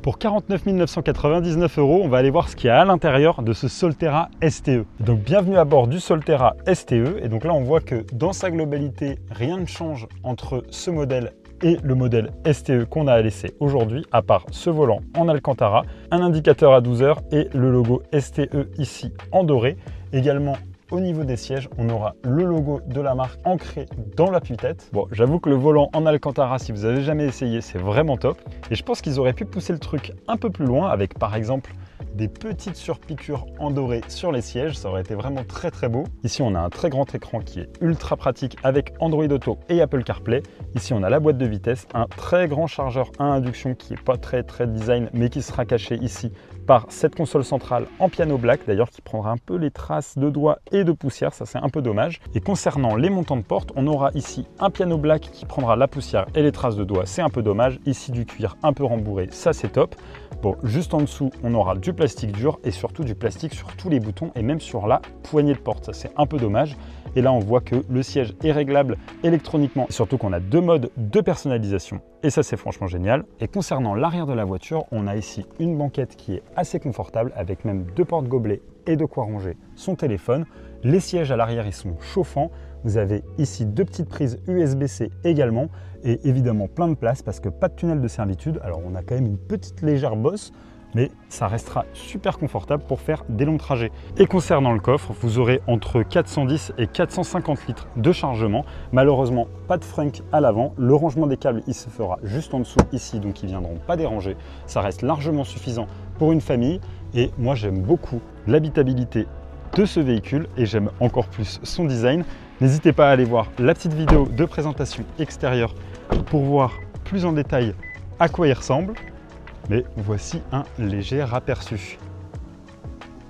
Pour 49 999 €, on va aller voir ce qu'il y a à l'intérieur de ce Solterra STE. Donc bienvenue à bord du Solterra STE. Et donc là, on voit que dans sa globalité, rien ne change entre ce modèle et le modèle STE qu'on a laissé aujourd'hui, à part ce volant en Alcantara, un indicateur à 12 heures et le logo STE ici en doré. Également, au niveau des sièges, on aura le logo de la marque ancré dans l'appui-tête. Bon, j'avoue que le volant en Alcantara, si vous avez jamais essayé, c'est vraiment top. Et je pense qu'ils auraient pu pousser le truc un peu plus loin avec, par exemple, des petites surpiqûres en doré sur les sièges. Ça aurait été vraiment très très beau. Ici, on a un très grand écran qui est ultra pratique avec Android Auto et Apple CarPlay. Ici, on a la boîte de vitesse, un très grand chargeur à induction qui n'est pas très design, mais qui sera caché ici par cette console centrale en piano black, d'ailleurs qui prendra un peu les traces de doigts et de poussière, ça c'est un peu dommage. Et concernant les montants de porte, on aura ici un piano black qui prendra la poussière et les traces de doigts, c'est un peu dommage. Ici du cuir un peu rembourré, ça c'est top. Bon, juste en dessous, on aura du plastique dur et surtout du plastique sur tous les boutons et même sur la poignée de porte, ça c'est un peu dommage. Et là, on voit que le siège est réglable électroniquement, et surtout qu'on a deux modes de personnalisation. Et ça, c'est franchement génial. Et concernant l'arrière de la voiture, on a ici une banquette qui est assez confortable, avec même deux portes gobelets et de quoi ranger son téléphone. Les sièges à l'arrière, ils sont chauffants. Vous avez ici deux petites prises USB-C également, et évidemment plein de place parce que pas de tunnel de servitude. Alors, on a quand même une petite légère bosse, mais ça restera super confortable pour faire des longs trajets. Et concernant le coffre, vous aurez entre 410 et 450 litres de chargement. Malheureusement, pas de frunk à l'avant. Le rangement des câbles, il se fera juste en dessous ici, donc ils ne viendront pas déranger. Ça reste largement suffisant pour une famille. Et moi, j'aime beaucoup l'habitabilité de ce véhicule et j'aime encore plus son design. N'hésitez pas à aller voir la petite vidéo de présentation extérieure pour voir plus en détail à quoi il ressemble. Mais voici un léger aperçu.